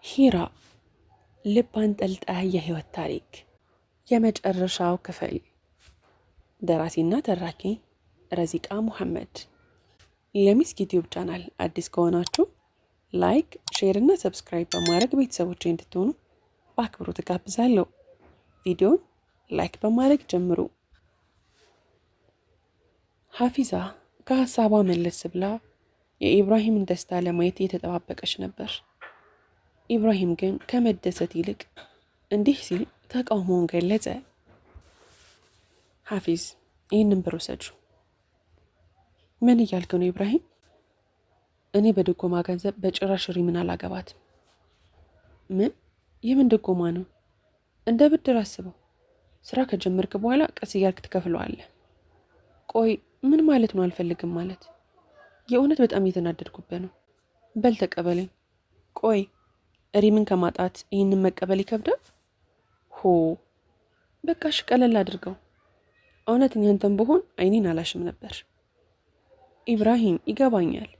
ሂራ ልብ አንጠልጣይ የህይወት ታሪክ የመጨረሻው ክፍል። ደራሲና ተራኪ ረዚቃ ሙሐመድ። ለሚስክ ዩቲዩብ ቻናል አዲስ ከሆናችሁ ላይክ፣ ሼር እና ሰብስክራይብ በማድረግ ቤተሰቦች እንድትሆኑ በአክብሮት እጋብዛለሁ። ቪዲዮን ላይክ በማድረግ ጀምሩ። ሐፊዛ ከሀሳቧ መለስ ብላ የኢብራሂምን ደስታ ለማየት እየተጠባበቀች ነበር። ኢብራሂም ግን ከመደሰት ይልቅ እንዲህ ሲል ተቃውሞውን ገለጸ። ሐፊዝ ይህንን ብር ውሰዱ። ምን እያልክ ነው ኢብራሂም? እኔ በድጎማ ገንዘብ በጭራሽ ሪምን አላገባትም። ምን? የምን ድጎማ ነው? እንደ ብድር አስበው። ስራ ከጀመርክ በኋላ ቀስ እያልክ ትከፍለዋለህ። ቆይ ምን ማለት ነው አልፈልግም ማለት? የእውነት በጣም እየተናደድኩበት ነው። በል ተቀበለኝ። ቆይ ሪምን ከማጣት ይህንን መቀበል ይከብዳል? ሆ በቃሽ፣ ቀለል አድርገው። እውነት ያንተን ብሆን አይኔን አላሽም ነበር። ኢብራሂም ይገባኛል፣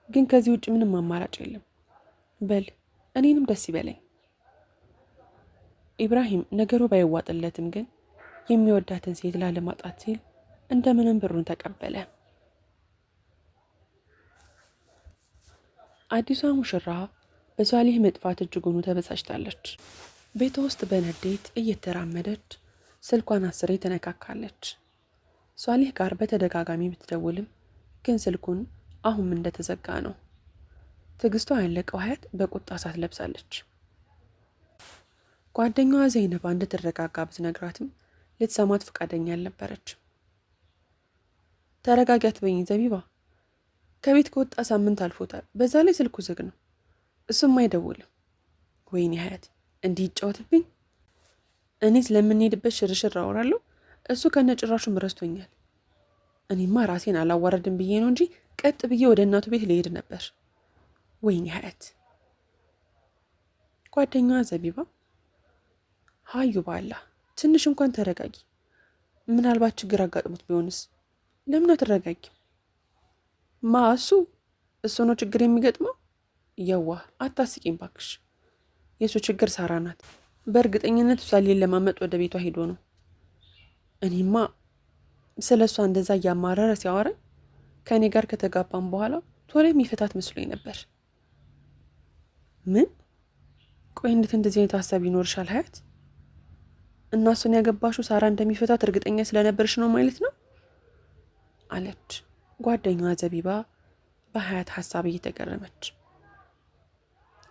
ግን ከዚህ ውጭ ምንም አማራጭ የለም። በል እኔንም ደስ ይበለኝ። ኢብራሂም ነገሩ ባይዋጥለትም ግን የሚወዳትን ሴት ላለማጣት ሲል እንደምንም ብሩን ተቀበለ። አዲሷ ሙሽራ በሷሊህ መጥፋት እጅጉኑ ተበሳጭታለች። ቤቷ ውስጥ በንዴት እየተራመደች ስልኳን አስሬ ተነካካለች። ሷሊህ ጋር በተደጋጋሚ ብትደውልም ግን ስልኩን አሁን እንደተዘጋ ነው። ትዕግስቷ ያለቀው ሀያት በቁጣ ሳት ለብሳለች። ጓደኛዋ ዘይነባ እንድትረጋጋ ብትነግራትም ልትሰማት ፈቃደኛ አልነበረች። ተረጋጊ አትበይኝ ዘቢባ፣ ከቤት ከወጣ ሳምንት አልፎታል። በዛ ላይ ስልኩ ዝግ ነው፣ እሱም አይደውልም። ወይኔ ሀያት እንዲህ ይጫወትብኝ። እኔ ስለምንሄድበት ሽርሽር አወራለሁ፣ እሱ ከነጭራሹም ረስቶኛል። እኔማ ራሴን አላዋረድም ብዬ ነው እንጂ ቀጥ ብዬ ወደ እናቱ ቤት ልሄድ ነበር። ወይኔ ሀያት። ጓደኛዋ ዘቢባ ሀዩ ባላ ትንሽ እንኳን ተረጋጊ። ምናልባት ችግር አጋጥሞት ቢሆንስ? ለምን አትረጋጊ? ማ እሱ ነው ችግር የሚገጥመው? የዋህ አታስቂኝ ባክሽ። የእሱ ችግር ሳራ ናት። በእርግጠኝነት ሷሊህን ለማመጥ ወደ ቤቷ ሄዶ ነው። እኔማ ስለ እሷ እንደዛ እያማረረ ሲያወራኝ ከእኔ ጋር ከተጋባም በኋላ ቶሎ የሚፈታት መስሎኝ ነበር። ምን? ቆይ እንዴት እንደዚህ አይነት ሀሳብ ይኖርሻል ሀያት? እና እሱን ያገባሽው ሳራ እንደሚፈታት እርግጠኛ ስለነበርሽ ነው ማለት ነው አለች ጓደኛዋ ዘቢባ በሀያት ሀሳብ እየተገረመች።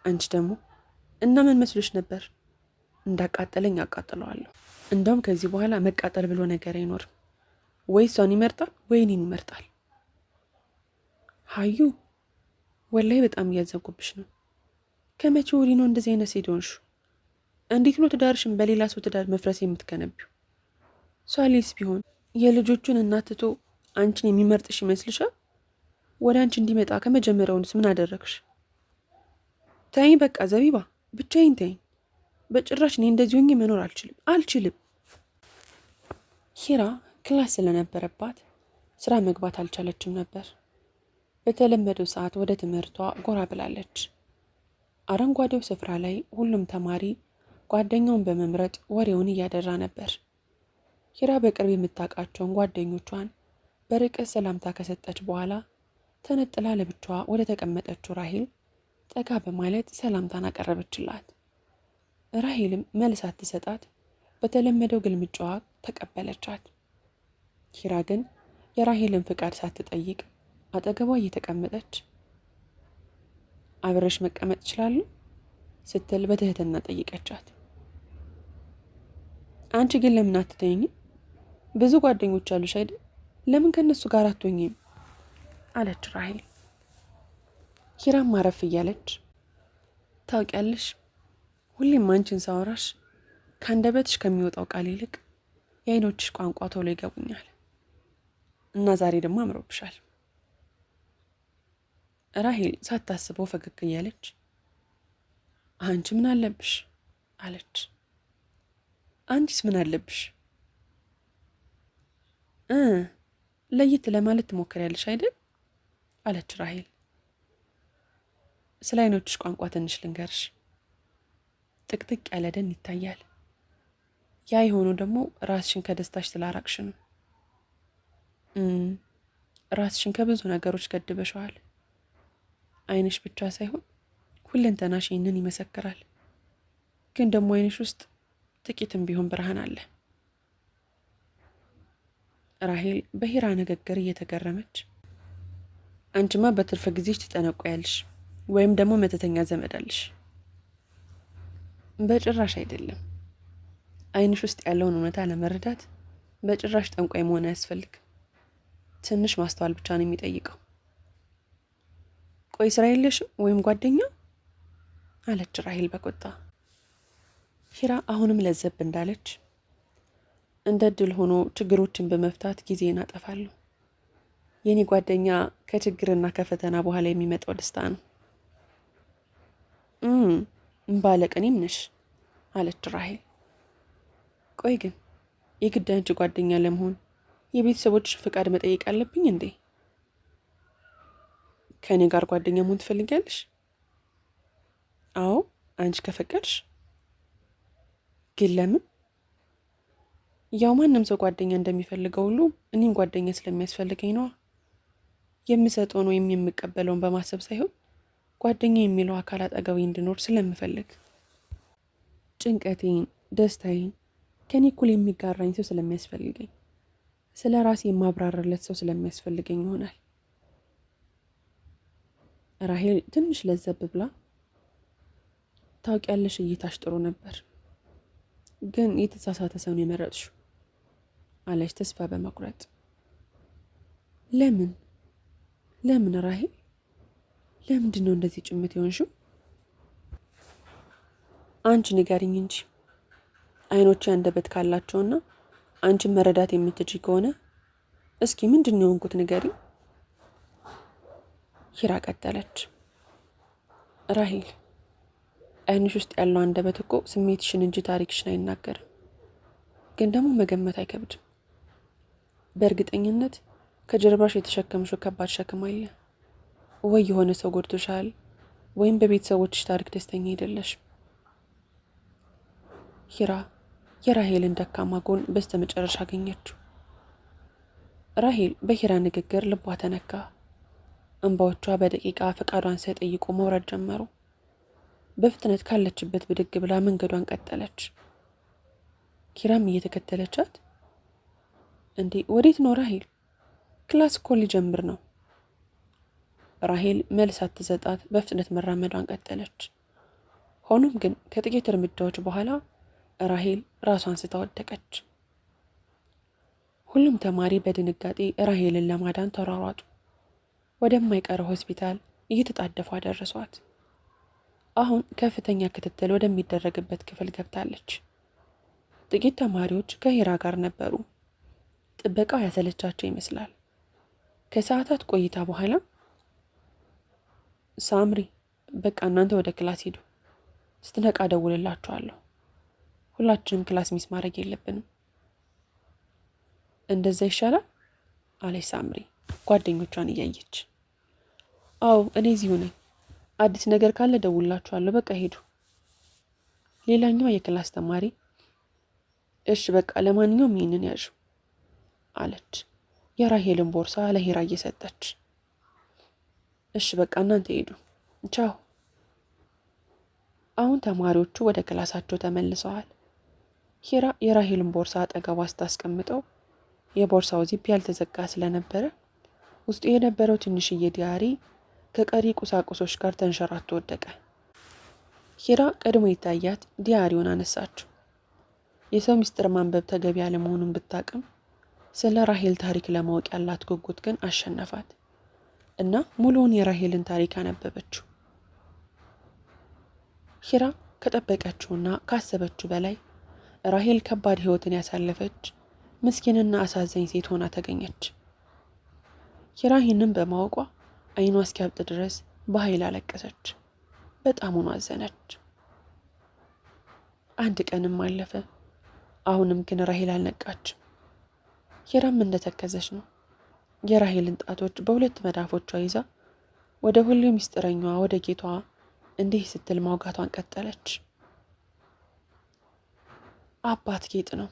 አንቺ ደግሞ እና ምን መስሎሽ ነበር? እንዳቃጠለኝ አቃጥለዋለሁ። እንደውም ከዚህ በኋላ መቃጠል ብሎ ነገር አይኖርም። ወይ እሷን ይመርጣል ወይ እኔን ይመርጣል። ሀዩ ወላይ በጣም እያዘንኩብሽ ነው። ከመቼ ወዲህ ነው እንደዚህ አይነት ሴት ሆንሽ? እንዴት ነው ትዳርሽን በሌላ ሰው ትዳር መፍረስ የምትከነቢው? ሷሊህስ ቢሆን የልጆቹን እናት ትቶ አንቺን የሚመርጥሽ ይመስልሻል? ወደ አንቺ እንዲመጣ ከመጀመሪያውንስ ምን አደረግሽ? ተይኝ በቃ ዘቢባ፣ ብቻዬን ተይኝ። በጭራሽ እኔ እንደዚህ ሆኜ መኖር አልችልም። ሂራ ክላስ ስለነበረባት ስራ መግባት አልቻለችም ነበር። በተለመደው ሰዓት ወደ ትምህርቷ ጎራ ብላለች። አረንጓዴው ስፍራ ላይ ሁሉም ተማሪ ጓደኛውን በመምረጥ ወሬውን እያደራ ነበር። ሂራ በቅርብ የምታውቃቸውን ጓደኞቿን በርቀት ሰላምታ ከሰጠች በኋላ ተነጥላ ለብቻዋ ወደ ተቀመጠችው ራሂል ጠጋ በማለት ሰላምታን አቀረበችላት። ራሂልም መልሳት ትሰጣት በተለመደው ግልምጫዋ ተቀበለቻት። ሂራ ግን የራሂልን ፍቃድ ሳትጠይቅ አጠገቧ እየተቀመጠች አብረሽ መቀመጥ ይችላሉ ስትል በትህትና ጠይቀቻት። አንቺ ግን ለምን አትተኝም? ብዙ ጓደኞች አሉሽ አይደል? ለምን ከነሱ ጋር አትሆኝም? አለች ራሂል። ሂራም ማረፍ እያለች ታውቂያለሽ፣ ሁሌም አንቺን ሳወራሽ ከአንደበትሽ ከሚወጣው ቃል ይልቅ የአይኖችሽ ቋንቋ ቶሎ ይገቡኛል እና ዛሬ ደግሞ አምሮብሻል። ራሂል ሳታስበው ፈገግ እያለች አንቺ ምን አለብሽ አለች። አንቺስ ምን አለብሽ? ለየት ለማለት ትሞክሪያለሽ አይደል? አለች ራሂል። ስለ አይኖችሽ ቋንቋ ትንሽ ልንገርሽ ጥቅጥቅ ያለ ደን ይታያል። ያ የሆነው ደግሞ ራስሽን ከደስታሽ ስላራቅሽ ነው። ራስሽን ከብዙ ነገሮች ገድበሽዋል። ዓይንሽ ብቻ ሳይሆን ሁለንተናሽ ይህንን ይመሰክራል። ግን ደግሞ ዓይንሽ ውስጥ ጥቂትም ቢሆን ብርሃን አለ። ራሄል በሂራ ንግግር እየተገረመች፣ አንቺማ በትርፍ ጊዜሽ ትጠነቆያለሽ ወይም ደግሞ መተተኛ ዘመድ አለሽ። በጭራሽ አይደለም። ዓይንሽ ውስጥ ያለውን እውነታ ለመረዳት በጭራሽ ጠንቋይ መሆን አያስፈልግ። ትንሽ ማስተዋል ብቻ ነው የሚጠይቀው። ቆይ ስራ የለሽም ወይም ጓደኛ? አለች ራሄል በቁጣ። ሂራ አሁንም ለዘብ እንዳለች፣ እንደ እድል ሆኖ ችግሮችን በመፍታት ጊዜን አጠፋለሁ። የኔ ጓደኛ ከችግርና ከፈተና በኋላ የሚመጣው ደስታ ነው። ባለቅኔም ነሽ አለች ራሄል። ቆይ ግን የግድ አንቺ ጓደኛ ለመሆን የቤተሰቦችሽ ፍቃድ መጠየቅ አለብኝ እንዴ? ከእኔ ጋር ጓደኛ መሆን ትፈልጊያለሽ? አዎ አንቺ ከፈቀድሽ። ግን ለምን? ያው ማንም ሰው ጓደኛ እንደሚፈልገው ሁሉ እኔም ጓደኛ ስለሚያስፈልገኝ ነዋ። የምሰጠውን ወይም የምቀበለውን በማሰብ ሳይሆን ጓደኛ የሚለው አካል አጠገቤ እንዲኖር ስለምፈልግ። ጭንቀቴን፣ ደስታዬን ከኔ እኩል የሚጋራኝ ሰው ስለሚያስፈልገኝ፣ ስለ ራሴ የማብራራለት ሰው ስለሚያስፈልገኝ ይሆናል። ራሄል ትንሽ ለዘብ ብላ፣ ታውቂያለሽ እይታሽ ጥሩ ነበር፣ ግን የተሳሳተ ሰው ነው የመረጥሽው አለች ተስፋ በመቁረጥ። ለምን ራሄል? ለምንድን ነው እንደዚህ ጭምት የሆንሽው? አንቺ ንገሪኝ እንጂ። ዓይኖቼ አንደበት ካላቸውና አንቺን መረዳት የምትችይ ከሆነ እስኪ ምንድን ነው የሆንኩት ንገሪኝ። ሂራ ቀጠለች። ራሄል፣ ዓይንሽ ውስጥ ያለው አንደበት እኮ ስሜትሽን እንጂ ታሪክሽን አይናገርም። ግን ደግሞ መገመት አይከብድም። በእርግጠኝነት ከጀርባሽ የተሸከምሽው ከባድ ሸክም አለ። ወይ የሆነ ሰው ጎድቶሻል፣ ወይም በቤተሰቦችሽ ታሪክ ደስተኛ አይደለሽም። ሂራ የራሄልን ደካማ ጎን በስተመጨረሻ አገኘችው። ራሄል በሂራ ንግግር ልቧ ተነካ። እንባዎቿ በደቂቃ ፈቃዷን ሳይጠይቁ መውረድ ጀመሩ። በፍጥነት ካለችበት ብድግ ብላ መንገዷን ቀጠለች። ሂራም እየተከተለቻት፣ እንዴ ወዴት ነው ራሄል? ክላስ እኮ ሊጀምር ነው። ራሄል መልስ ሳትሰጣት በፍጥነት መራመዷን ቀጠለች። ሆኖም ግን ከጥቂት እርምጃዎች በኋላ ራሄል ራሷን ስታ ወደቀች። ሁሉም ተማሪ በድንጋጤ ራሄልን ለማዳን ተሯሯጡ። ወደማይቀረው ሆስፒታል እየተጣደፉ አደረሷት። አሁን ከፍተኛ ክትትል ወደሚደረግበት ክፍል ገብታለች። ጥቂት ተማሪዎች ከሂራ ጋር ነበሩ። ጥበቃው ያሰለቻቸው ይመስላል። ከሰዓታት ቆይታ በኋላ ሳምሪ፣ በቃ እናንተ ወደ ክላስ ሂዱ፣ ስትነቃ ደውልላችኋለሁ። ሁላችንም ክላስ ሚስ ማድረግ የለብንም። እንደዛ ይሻላል አለች ሳምሪ ጓደኞቿን እያየች። አዎ እኔ እዚሁ ነኝ፣ አዲስ ነገር ካለ ደውልላችኋለሁ፣ በቃ ሄዱ። ሌላኛው የክላስ ተማሪ እሺ በቃ ለማንኛውም ይህንን ያዡ አለች፣ የራሄልን ቦርሳ ለሂራ እየሰጠች። እሺ በቃ እናንተ ሄዱ፣ ቻው። አሁን ተማሪዎቹ ወደ ክላሳቸው ተመልሰዋል። ሂራ የራሄልን ቦርሳ አጠገቧ ስታስቀምጠው የቦርሳው ዚፕ ያልተዘጋ ስለነበረ ውስጡ የነበረው ትንሽዬ ዲያሪ ከቀሪ ቁሳቁሶች ጋር ተንሸራቶ ወደቀ። ሂራ ቀድሞ ይታያት ዲያሪውን አነሳችው። የሰው ምስጢር ማንበብ ተገቢ ያለመሆኑን ብታቅም ስለ ራሄል ታሪክ ለማወቅ ያላት ጉጉት ግን አሸነፋት እና ሙሉውን የራሄልን ታሪክ አነበበችው። ሂራ ከጠበቀችውና ካሰበችው በላይ ራሄል ከባድ ሕይወትን ያሳለፈች ምስኪንና አሳዛኝ ሴት ሆና ተገኘች። ሂራ ይህንን በማወቋ ዓይኗ እስኪያብጥ ድረስ በኃይል አለቀሰች። በጣም ሆኖ አዘነች። አንድ ቀንም አለፈ። አሁንም ግን ራሄል አልነቃችም። ሂራም እንደተከዘች ነው። የራሄልን ጣቶች በሁለት መዳፎቿ ይዛ ወደ ሁሉ ምስጢረኛዋ ወደ ጌቷ እንዲህ ስትል ማውጋቷን ቀጠለች። አባት ጌጥ ነው።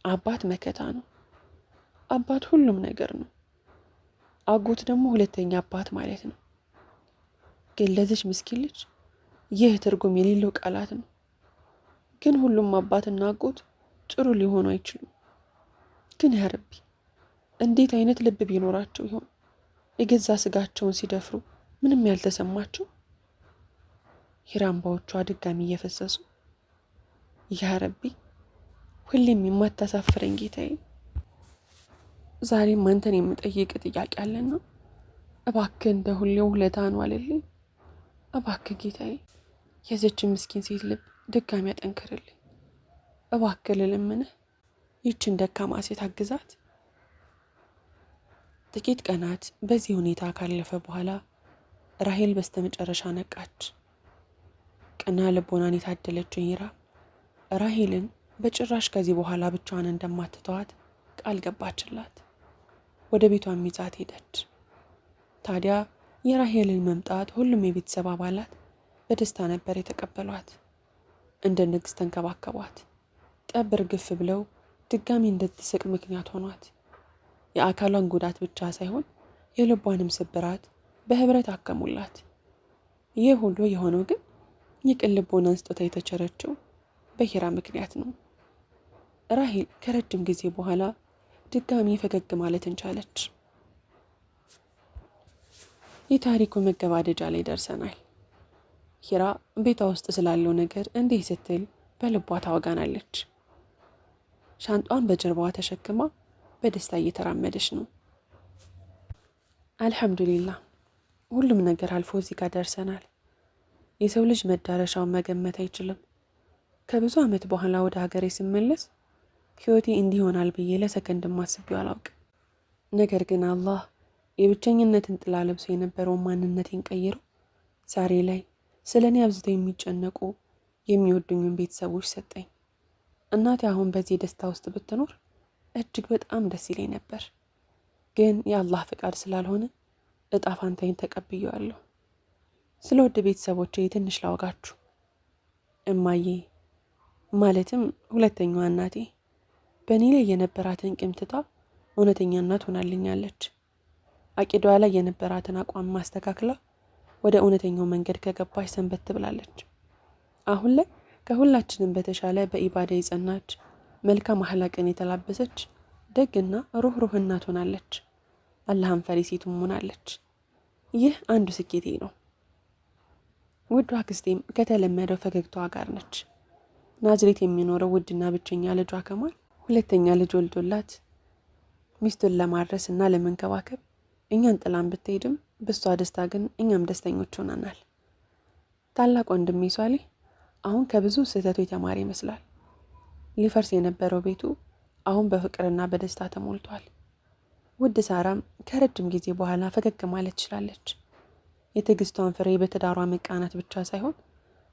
አባት መከታ ነው። አባት ሁሉም ነገር ነው። አጎት ደግሞ ሁለተኛ አባት ማለት ነው። ግን ለዚች ምስኪን ልጅ ይህ ትርጉም የሌለው ቃላት ነው። ግን ሁሉም አባትና አጎት ጥሩ ሊሆኑ አይችሉም። ግን ያ ረቢ እንዴት አይነት ልብ ቢኖራቸው ይሆን የገዛ ስጋቸውን ሲደፍሩ ምንም ያልተሰማቸው? ሂራምባዎቿ ድጋሚ እየፈሰሱ ያ ረቢ ሁሌም የማታሳፍረኝ ጌታዬ፣ ዛሬም አንተን የምጠይቅ ጥያቄ አለና እባክህ እንደ ሁሌው ውለታህን ዋልልኝ። እባክህ ጌታዬ የዚችን ምስኪን ሴት ልብ ድጋሚ ያጠንክርልኝ። እባክህ ልለምንህ ይችን ደካማ ሴት አግዛት። ጥቂት ቀናት በዚህ ሁኔታ ካለፈ በኋላ ራሄል በስተመጨረሻ ነቃች። ቀና ልቦናን የታደለችው ሂራ ራሄልን በጭራሽ ከዚህ በኋላ ብቻዋን እንደማትተዋት ቃል ገባችላት። ወደ ቤቷም ይዛት ሄደች። ታዲያ የራሄልን መምጣት ሁሉም የቤተሰብ አባላት በደስታ ነበር የተቀበሏት። እንደ ንግስት ተንከባከቧት። ጠብር ግፍ ብለው ድጋሚ እንድትስቅ ምክንያት ሆኗት። የአካሏን ጉዳት ብቻ ሳይሆን የልቧንም ስብራት በህብረት አከሙላት። ይህ ሁሉ የሆነው ግን የቅን ልቦናን ስጦታ የተቸረችው በሂራ ምክንያት ነው። ራሄል ከረጅም ጊዜ በኋላ ድጋሚ ፈገግ ማለት እንቻለች። የታሪኩ መገባደጃ ላይ ደርሰናል። ሂራ ቤቷ ውስጥ ስላለው ነገር እንዲህ ስትል በልቧ ታወጋናለች። ሻንጧን በጀርባዋ ተሸክማ በደስታ እየተራመደች ነው። አልሐምዱሊላህ ሁሉም ነገር አልፎ እዚህ ጋር ደርሰናል። የሰው ልጅ መዳረሻውን መገመት አይችልም። ከብዙ ዓመት በኋላ ወደ ሀገሬ ስመለስ ህይወቴ እንዲህ ይሆናል ብዬ ለሰከንድ ማስቤው አላውቅም። ነገር ግን አላህ የብቸኝነትን ጥላ ለብሶ የነበረውን ማንነቴን ቀይሮ ዛሬ ላይ ስለ እኔ አብዝተው የሚጨነቁ የሚወዱኝን ቤተሰቦች ሰጠኝ። እናቴ አሁን በዚህ ደስታ ውስጥ ብትኖር እጅግ በጣም ደስ ይለኝ ነበር። ግን የአላህ ፍቃድ ስላልሆነ እጣ ፋንታዬን ተቀብዬዋለሁ። ስለ ውድ ቤተሰቦቼ ትንሽ ላውጋችሁ። እማዬ ማለትም ሁለተኛዋ እናቴ በእኔ ላይ የነበራትን ቂም ትታ እውነተኛ እናት ሆናልኛለች። አቂዳዋ ላይ የነበራትን አቋም ማስተካከላ ወደ እውነተኛው መንገድ ከገባች ሰንበት ትብላለች። አሁን ላይ ከሁላችንም በተሻለ በኢባዳ የጸናች መልካም አህላቅን የተላበሰች ደግና ሩህሩህ እናት ሆናለች። አላህን ፈሪ ሴትም ሆናለች። ይህ አንዱ ስኬቴ ነው። ውዷ አክስቴም ከተለመደው ፈገግታዋ ጋር ነች። ናዝሬት የሚኖረው ውድና ብቸኛ ልጇ ከማል ሁለተኛ ልጅ ወልዶላት ሚስቱን ለማድረስ እና ለመንከባከብ እኛን ጥላን ብትሄድም በሷ ደስታ ግን እኛም ደስተኞች ሆነናል። ታላቅ ወንድሜ ሷሊህ አሁን ከብዙ ስህተቱ የተማረ ይመስላል። ሊፈርስ የነበረው ቤቱ አሁን በፍቅርና በደስታ ተሞልቷል። ውድ ሳራም ከረጅም ጊዜ በኋላ ፈገግ ማለት ትችላለች። የትዕግስቷን ፍሬ በትዳሯ መቃናት ብቻ ሳይሆን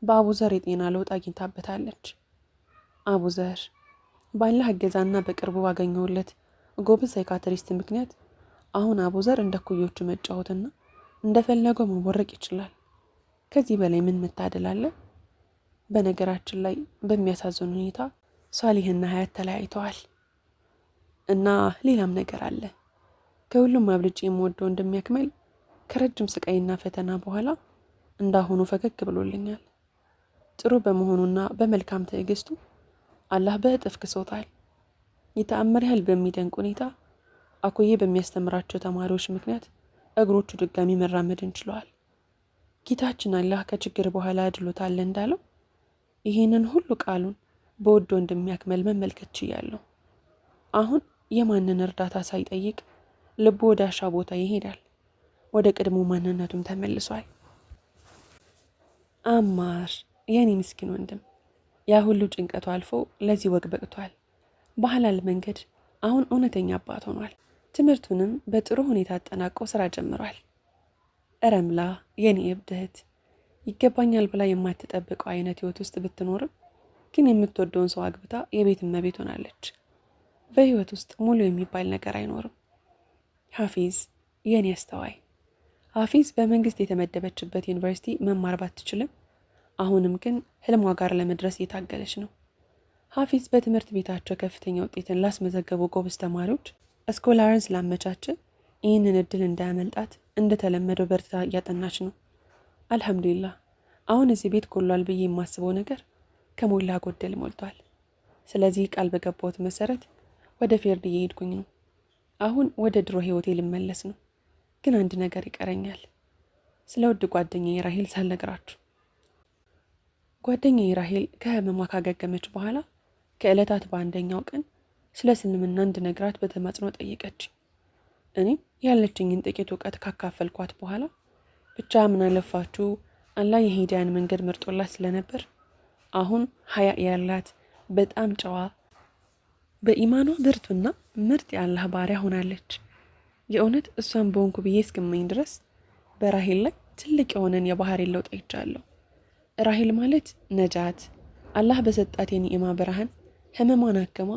በአቡዘር የጤና ለውጥ አግኝታበታለች። አቡዘር ባላህ እገዛና በቅርቡ ባገኘሁለት ጎበዝ ሳይካትሪስት ምክንያት አሁን አቡዘር እንደ ኩዮቹ መጫወትና እንደፈለገው መቦረቅ ይችላል። ከዚህ በላይ ምን መታደል አለ? በነገራችን ላይ በሚያሳዝን ሁኔታ ሷሊህና ሀያት ተለያይተዋል። እና ሌላም ነገር አለ። ከሁሉም አብልጬ የምወደው እንደሚያክመል ከረጅም ስቃይና ፈተና በኋላ እንዳሁኑ ፈገግ ብሎልኛል። ጥሩ በመሆኑና በመልካም ትዕግስቱ አላህ በእጥፍ ክሶታል። የተአምር ያህል በሚደንቅ ሁኔታ አኩዬ በሚያስተምራቸው ተማሪዎች ምክንያት እግሮቹ ድጋሚ መራመድ እንችለዋል። ጌታችን አላህ ከችግር በኋላ አድሎታል እንዳለው ይህንን ሁሉ ቃሉን በወዶ እንደሚያክመል መመልከት ችያለሁ። አሁን የማንን እርዳታ ሳይጠይቅ ልቡ ወደ አሻ ቦታ ይሄዳል። ወደ ቀድሞ ማንነቱም ተመልሷል። አማር የኔ ምስኪን ወንድም ያ ሁሉ ጭንቀቱ አልፎ ለዚህ ወግ በቅቷል። በሐላል መንገድ አሁን እውነተኛ አባት ሆኗል። ትምህርቱንም በጥሩ ሁኔታ አጠናቆ ስራ ጀምሯል። ረምላ የኔ እብድ እህት ይገባኛል ብላ የማትጠብቀው አይነት ህይወት ውስጥ ብትኖርም ግን የምትወደውን ሰው አግብታ የቤት እመቤት ሆናለች። በህይወት ውስጥ ሙሉ የሚባል ነገር አይኖርም። ሐፊዝ የኔ አስተዋይ ሐፊዝ በመንግስት የተመደበችበት ዩኒቨርሲቲ መማር ባትችልም አሁንም ግን ህልሟ ጋር ለመድረስ እየታገለች ነው። ሀፊዝ በትምህርት ቤታቸው ከፍተኛ ውጤትን ላስመዘገቡ ጎበዝ ተማሪዎች ስኮላርን ስላመቻቸ ይህንን እድል እንዳያመልጣት እንደተለመደው በርታ እያጠናች ነው። አልሐምዱሊላህ አሁን እዚህ ቤት ጎሏል ብዬ የማስበው ነገር ከሞላ ጎደል ሞልቷል። ስለዚህ ቃል በገባሁት መሰረት ወደ ፌርድ እየሄድኩኝ ነው። አሁን ወደ ድሮ ህይወቴ ልመለስ ነው። ግን አንድ ነገር ይቀረኛል። ስለ ውድ ጓደኛዬ ራሄል ሳልነግራችሁ። ጓደኛዬ ራሄል ከህመሟ ካገገመች በኋላ ከዕለታት በአንደኛው ቀን ስለ እስልምና እንድነግራት በተማጽኖ ጠየቀች። እኔ ያለችኝን ጥቂት እውቀት ካካፈልኳት በኋላ ብቻ ምን አለፋችሁ አላህ የሂዳያን መንገድ መርጦላት ስለነበር አሁን ሀያ ያላት በጣም ጨዋ በኢማኗ ብርቱና ምርጥ የአላህ ባሪያ ሆናለች። የእውነት እሷን በሆንኩ ብዬ እስክመኝ ድረስ በራሄል ላይ ትልቅ የሆነን የባህሪ ለውጥ አይቻለሁ። ራሄል ማለት ነጃት፣ አላህ በሰጣት የኒዕማ ብርሃን ህመሟን አክማ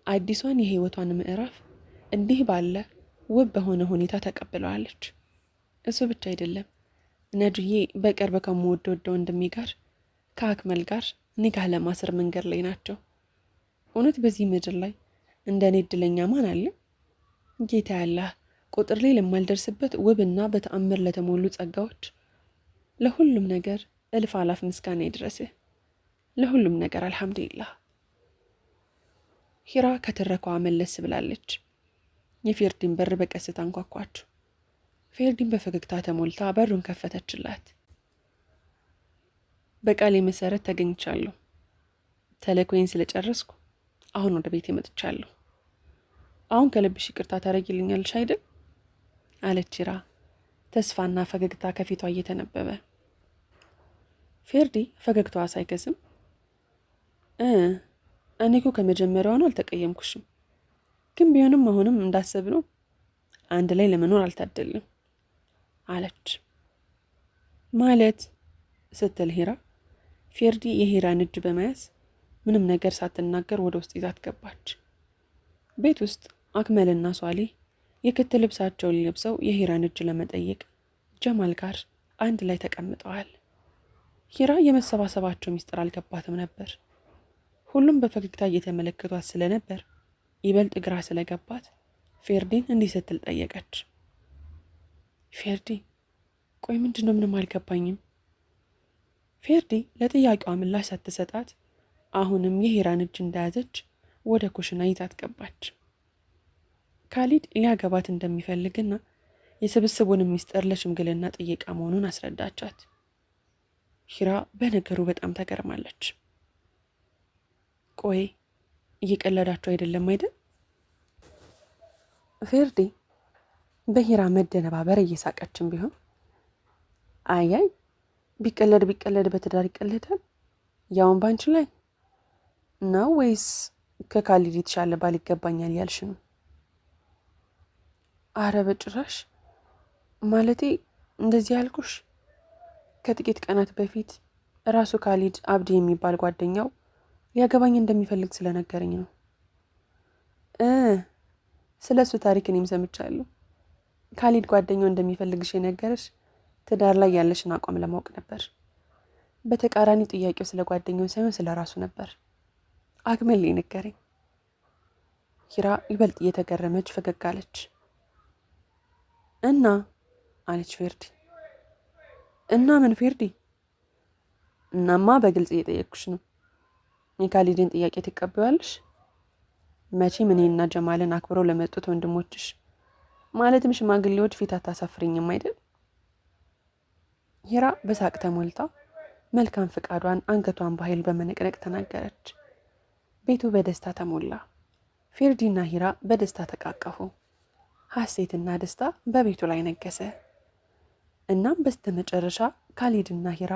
አዲሷን የህይወቷን ምዕራፍ እንዲህ ባለ ውብ በሆነ ሁኔታ ተቀብለዋለች። እሱ ብቻ አይደለም፣ ነጅዬ በቅርብ ከምወደው ወንድሜ ጋር ከአክመል ጋር ኒካህ ለማሰር መንገድ ላይ ናቸው። እውነት በዚህ ምድር ላይ እንደ እኔ እድለኛ ማን አለ? ጌታ ያላህ ቁጥር ላይ ለማልደርስበት ውብና በተአምር ለተሞሉ ጸጋዎች ለሁሉም ነገር እልፍ አላፍ ምስጋና ይድረስህ። ለሁሉም ነገር አልሐምዱሊላህ። ሂራ ከትረኳ መለስ ብላለች። የፌርዲን በር በቀስታ አንኳኳች። ፌርዲን በፈገግታ ተሞልታ በሩን ከፈተችላት። በቃሌ መሰረት ተገኝቻለሁ። ተልእኮዬን ስለጨረስኩ አሁን ወደ ቤት መጥቻለሁ። አሁን ከልብሽ ይቅርታ ታደርጊልኛለሽ አይደል? አለች ሂራ ተስፋና ፈገግታ ከፊቷ እየተነበበ። ፌርዲ ፈገግታዋ ሳይከስም እኔ እኮ ከመጀመሪያው ነው አልተቀየምኩሽም፣ ግን ቢሆንም አሁንም እንዳሰብነው አንድ ላይ ለመኖር አልታደልንም አለች። ማለት ስትል ሂራ ፌርዲ የሂራን እጅ በመያዝ ምንም ነገር ሳትናገር ወደ ውስጥ ይዛት ገባች። ቤት ውስጥ አክመልና ሷሊ የክት ልብሳቸውን ለብሰው የሂራን እጅ ለመጠየቅ ጀማል ጋር አንድ ላይ ተቀምጠዋል። ሂራ የመሰባሰባቸው ሚስጥር አልገባትም ነበር። ሁሉም በፈገግታ እየተመለከቷት ስለነበር ይበልጥ ግራ ስለገባት ፌርዲን እንዲህ ስትል ጠየቀች። ፌርዲ ቆይ ምንድነው? ምንም አልገባኝም። ፌርዲ ለጥያቄዋ ምላሽ ሳትሰጣት አሁንም የሂራን እጅ እንደያዘች ወደ ኩሽና ይዛት ገባች። ካሊድ ሊያገባት እንደሚፈልግና የስብስቡን ሚስጥር ለሽምግልና ጥየቃ መሆኑን አስረዳቻት። ሂራ በነገሩ በጣም ተገርማለች። ቆይ እየቀለዳቸው አይደለም አይደል? ፌርዲ በሂራ መደነባበር እየሳቀችን ቢሆን አያይ ቢቀለድ በትዳር ይቀለዳል? ያውን ባንቺ ላይ ነው ወይስ ከካሊድ የተሻለ ባል ይገባኛል ያልሽ ነው? አረ በጭራሽ። ማለቴ እንደዚህ ያልኩሽ ከጥቂት ቀናት በፊት ራሱ ካሊድ አብዲ የሚባል ጓደኛው ሊያገባኝ እንደሚፈልግ ስለነገረኝ ነው። ስለ እሱ ታሪክ እኔም ሰምቻለሁ። ካሊድ ጓደኛው እንደሚፈልግሽ የነገረሽ ትዳር ላይ ያለሽን አቋም ለማወቅ ነበር። በተቃራኒ ጥያቄው ስለ ጓደኛው ሳይሆን ስለ ራሱ ነበር። አክመል ነገረኝ። ሂራ ይበልጥ እየተገረመች ፈገግ አለች። እና አለች ፌርዲ። እና ምን ፌርዲ? እናማ በግልጽ እየጠየቅኩሽ ነው። የካሊድን ጥያቄ ትቀበያለሽ? መቼም እኔና ጀማልን አክብረው ለመጡት ወንድሞችሽ ማለትም ሽማግሌዎች ፊት አታሳፍሪኝም አይደል? ሂራ በሳቅ ተሞልታ መልካም ፍቃዷን አንገቷን በኃይል በመነቅነቅ ተናገረች። ቤቱ በደስታ ተሞላ። ፌርዲና ሂራ በደስታ ተቃቀፉ። ሐሴትና ደስታ በቤቱ ላይ ነገሰ። እናም በስተመጨረሻ ካሊድና ሂራ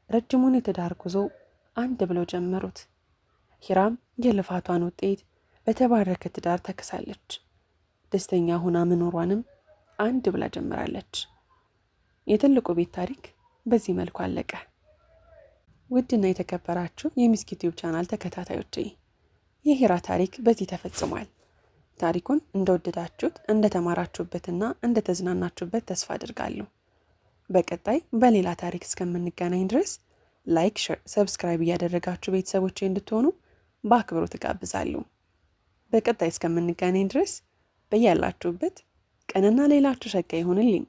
ረጅሙን የትዳር ጉዞ አንድ ብለው ጀመሩት። ሂራም የልፋቷን ውጤት በተባረከ ትዳር ተክሳለች። ደስተኛ ሆና መኖሯንም አንድ ብላ ጀምራለች። የትልቁ ቤት ታሪክ በዚህ መልኩ አለቀ። ውድና የተከበራችሁ የሚስኪ ዩቲዩብ ቻናል ተከታታዮቼ የሂራ ታሪክ በዚህ ተፈጽሟል። ታሪኩን እንደወደዳችሁት እንደተማራችሁበትና እንደተዝናናችሁበት ተስፋ አድርጋለሁ። በቀጣይ በሌላ ታሪክ እስከምንገናኝ ድረስ ላይክ፣ ሰብስክራይብ እያደረጋችሁ ቤተሰቦቼ እንድትሆኑ በአክብሮት እጋብዛለሁ። በቀጣይ እስከምንገናኝ ድረስ በያላችሁበት ቀንና ሌላችሁ ሸጋ ይሁንልኝ።